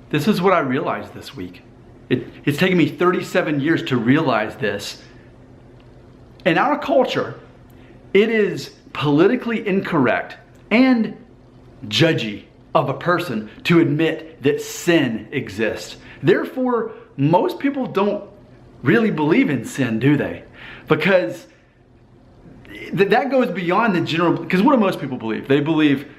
this is what I realized this week. It's taken me 37 years to realize this. In our culture, it is politically incorrect and judgy of a person to admit that sin exists. Therefore, most people don't really believe in sin, do they? Because that goes beyond the general, because what do most people believe? They believe,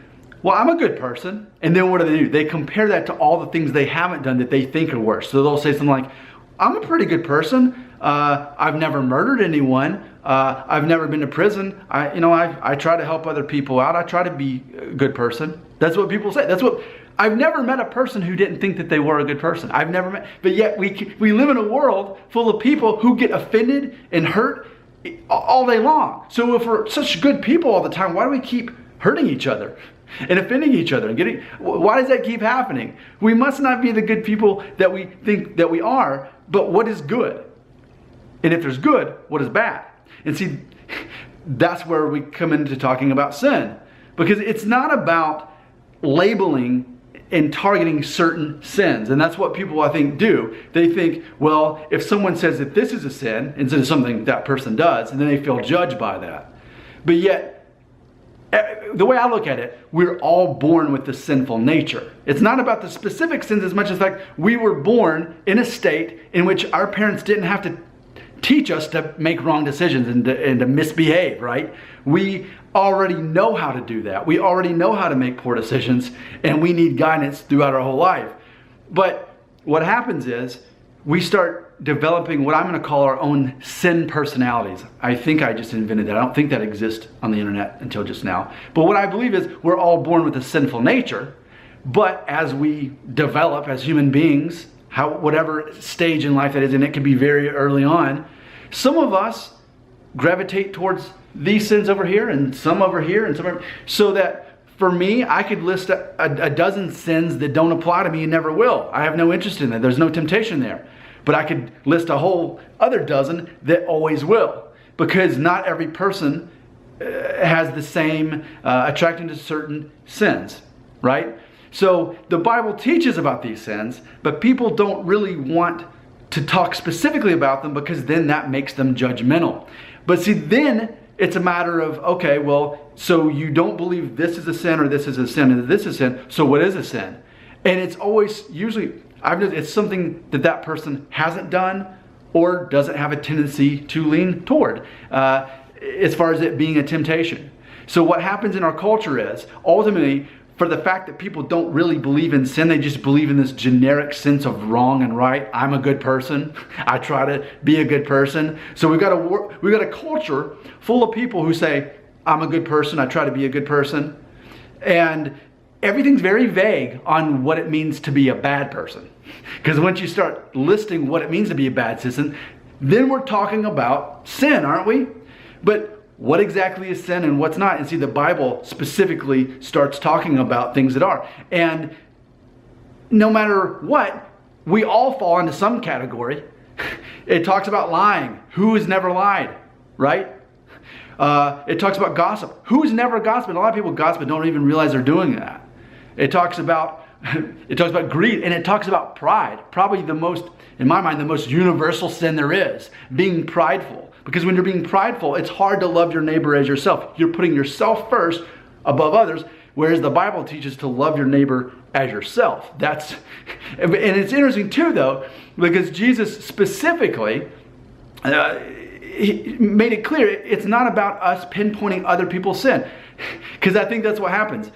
well, I'm a good person. And then what do? They compare that to all the things they haven't done that they think are worse. So they'll say something like, I'm a pretty good person. I've never murdered anyone. I've never been to prison. I try to help other people out. I try to be a good person. That's what people say. I've never met a person who didn't think that they were a good person. I've never met, but yet we live in a world full of people who get offended and hurt all day long. So if we're such good people all the time, why do we keep hurting each other and offending each other and why does that keep happening? We must not be the good people that we think that we are, but what is good? And if there's good, what is bad? And see, that's where we come into talking about sin, because it's not about labeling and targeting certain sins. And that's what people, I think, do. They think, well, if someone says that this is a sin instead of something that person does, and then they feel judged by that. But yet, the way I look at it, we're all born with the sinful nature. It's not about the specific sins as much as the fact we were born in a state in which our parents didn't have to teach us to make wrong decisions and to misbehave, right? We already know how to do that. We already know how to make poor decisions, and we need guidance throughout our whole life. But what happens is we start developing what I'm going to call our own sin personalities. I think I just invented that. I don't think that exists on the internet until just now. But what I believe is we're all born with a sinful nature, but as we develop as human beings, whatever stage in life that is, and it can be very early on, some of us gravitate towards these sins over here and some over here and some over, so that for me, I could list a dozen sins that don't apply to me and never will. I have no interest in that. There's no temptation there. But I could list a whole other dozen that always will, because not every person has the same attraction to certain sins, right? So the Bible teaches about these sins, but people don't really want to talk specifically about them, because then that makes them judgmental. But see, then it's a matter of, okay, well, so you don't believe this is a sin or this is a sin and this is a sin, so what is a sin? And it's always, usually, it's something that person hasn't done or doesn't have a tendency to lean toward, as far as it being a temptation. So what happens in our culture is, ultimately, for the fact that people don't really believe in sin, they just believe in this generic sense of wrong and right. I'm a good person. I try to be a good person. So we've got a culture full of people who say, I'm a good person. I try to be a good person. And everything's very vague on what it means to be a bad person. Because once you start listing what it means to be a bad citizen, then we're talking about sin, aren't we? But what exactly is sin and what's not? And see, the Bible specifically starts talking about things that are. And no matter what, we all fall into some category. It talks about lying. Who has never lied, right? It talks about gossip. Who's never gossiped? A lot of people gossip and don't even realize they're doing that. It talks about greed, and it talks about pride. Probably the most, in my mind, the most universal sin there is, being prideful. Because when you're being prideful, it's hard to love your neighbor as yourself. You're putting yourself first above others, whereas the Bible teaches to love your neighbor as yourself. And it's interesting too, though, because Jesus specifically he made it clear it's not about us pinpointing other people's sin. Because I think that's what happens.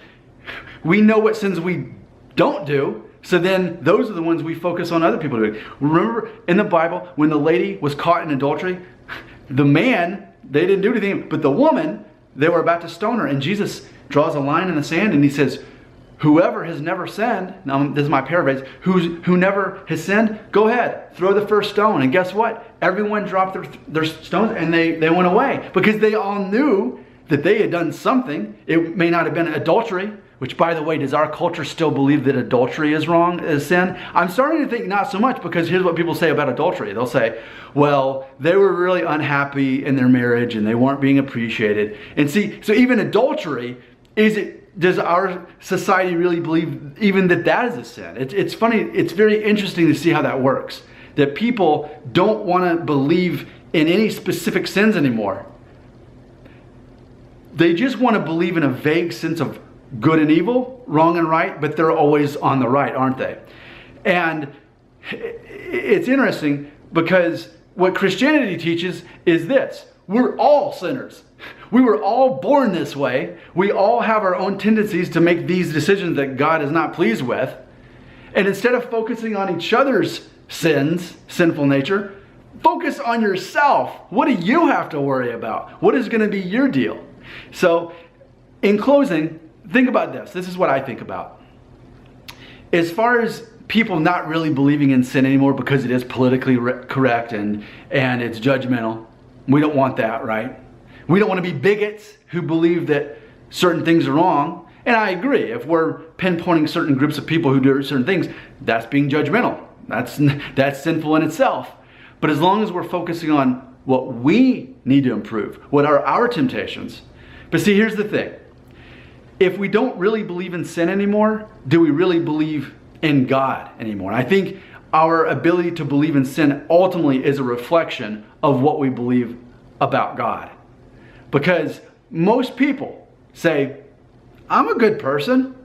We know what sins we don't do, so then those are the ones we focus on other people doing. Remember in the Bible, when the lady was caught in adultery, the man, they didn't do anything, but the woman, they were about to stone her. And Jesus draws a line in the sand and he says, whoever has never sinned, now this is my paraphrase, who never has sinned, go ahead, throw the first stone. And guess what? Everyone dropped their stones and they went away, because they all knew that they had done something. It may not have been adultery, which, by the way, does our culture still believe that adultery is wrong, is sin? I'm starting to think not so much, because here's what people say about adultery. They'll say, well, they were really unhappy in their marriage and they weren't being appreciated. And see, so even adultery, is it does our society really believe even that is a sin? It's funny, it's very interesting to see how that works. That people don't want to believe in any specific sins anymore. They just want to believe in a vague sense of good and evil, wrong and right, but they're always on the right, aren't they? And it's interesting because what Christianity teaches is this: we're all sinners. We were all born this way. We all have our own tendencies to make these decisions that God is not pleased with. And instead of focusing on each other's sins, sinful nature, focus on yourself. What do you have to worry about? What is going to be your deal? So, in closing, think about this. This is what I think about. As far as people not really believing in sin anymore because it is politically correct and it's judgmental, we don't want that, right? We don't want to be bigots who believe that certain things are wrong. And I agree. If we're pinpointing certain groups of people who do certain things, that's being judgmental. That's sinful in itself. But as long as we're focusing on what we need to improve, what are our temptations. But see, here's the thing. If we don't really believe in sin anymore, do we really believe in God anymore? And I think our ability to believe in sin ultimately is a reflection of what we believe about God. Because most people say, I'm a good person.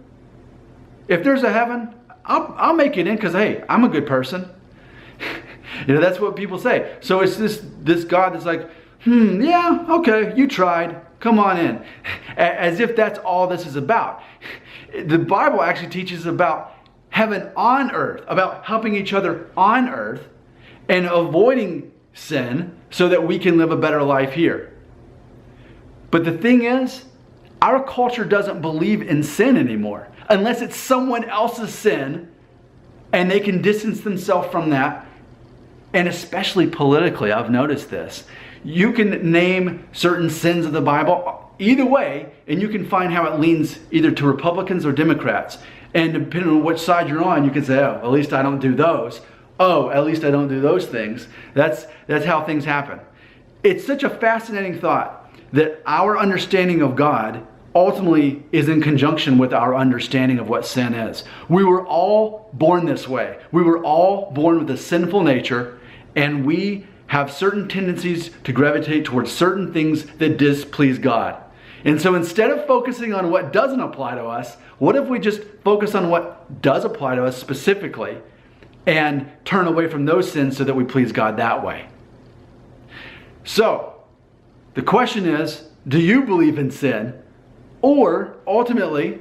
If there's a heaven, I'll make it in because, hey, I'm a good person. That's what people say. So it's this God that's like, yeah, okay, you tried. Come on in. As if that's all this is about. The Bible actually teaches about heaven on earth, about helping each other on earth and avoiding sin so that we can live a better life here. But the thing is, our culture doesn't believe in sin anymore unless it's someone else's sin and they can distance themselves from that. And especially politically, I've noticed this. You can name certain sins of the Bible either way, and you can find how it leans either to Republicans or Democrats. And depending on which side you're on, you can say, oh, at least I don't do those. Oh, at least I don't do those things. That's how things happen. It's such a fascinating thought that our understanding of God ultimately is in conjunction with our understanding of what sin is. We were all born this way. We were all born with a sinful nature, and we have certain tendencies to gravitate towards certain things that displease God. And so instead of focusing on what doesn't apply to us, what if we just focus on what does apply to us specifically and turn away from those sins so that we please God that way? So, the question is, do you believe in sin? Or, ultimately,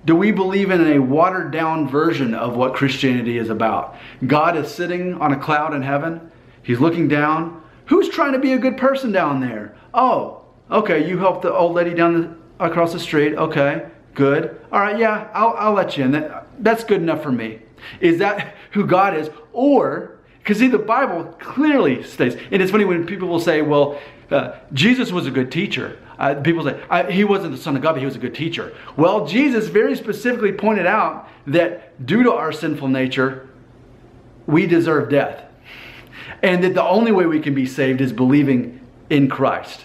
do we believe in a watered down version of what Christianity is about? God is sitting on a cloud in heaven. He's looking down. Who's trying to be a good person down there? Oh, okay, you helped the old lady across the street. Okay, good. All right, yeah, I'll let you in. That's good enough for me. Is that who God is? Or, because see, the Bible clearly states, and it's funny when people will say, well, Jesus was a good teacher. People say, he wasn't the Son of God, but he was a good teacher. Well, Jesus very specifically pointed out that due to our sinful nature, we deserve death. And that the only way we can be saved is believing in Christ.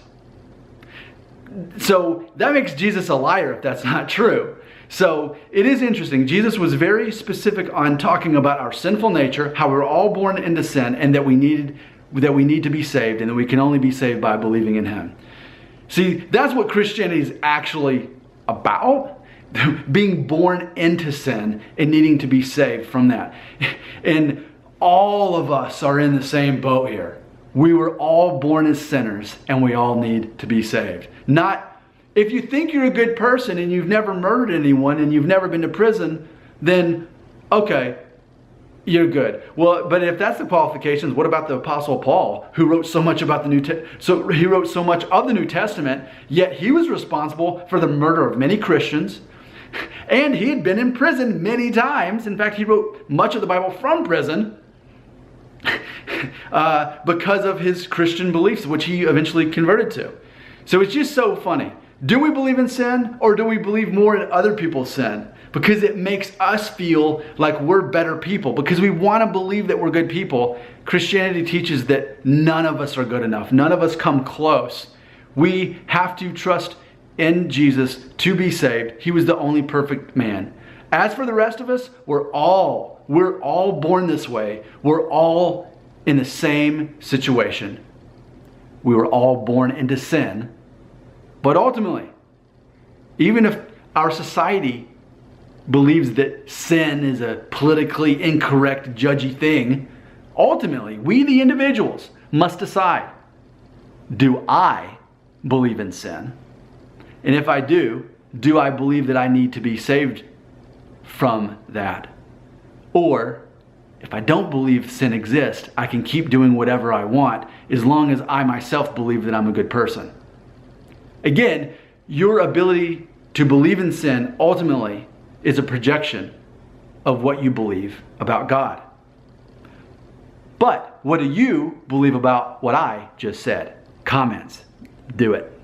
So that makes Jesus a liar if that's not true. So it is interesting. Jesus was very specific on talking about our sinful nature, how we're all born into sin, and that we need to be saved, and that we can only be saved by believing in him. See, that's what Christianity is actually about. Being born into sin and needing to be saved from that. And all of us are in the same boat here. We were all born as sinners, and we all need to be saved. Not, if you think you're a good person and you've never murdered anyone and you've never been to prison, then okay, you're good. Well, but if that's the qualifications, what about the Apostle Paul, who wrote so much about he wrote so much of the New Testament, yet he was responsible for the murder of many Christians, and he had been in prison many times. In fact, he wrote much of the Bible from prison because of his Christian beliefs, which he eventually converted to. So it's just so funny. Do we believe in sin, or do we believe more in other people's sin? Because it makes us feel like we're better people. Because we want to believe that we're good people. Christianity teaches that none of us are good enough. None of us come close. We have to trust in Jesus to be saved. He was the only perfect man. As for the rest of us, we're all born this way. We're all in the same situation. We were all born into sin. But ultimately, even if our society believes that sin is a politically incorrect, judgy thing, ultimately, we the individuals must decide, do I believe in sin? And if I do I believe that I need to be saved from that? Or if I don't believe sin exists, I can keep doing whatever I want as long as I myself believe that I'm a good person. Again, your ability to believe in sin ultimately is a projection of what you believe about God. But what do you believe about what I just said? Comments. Do it.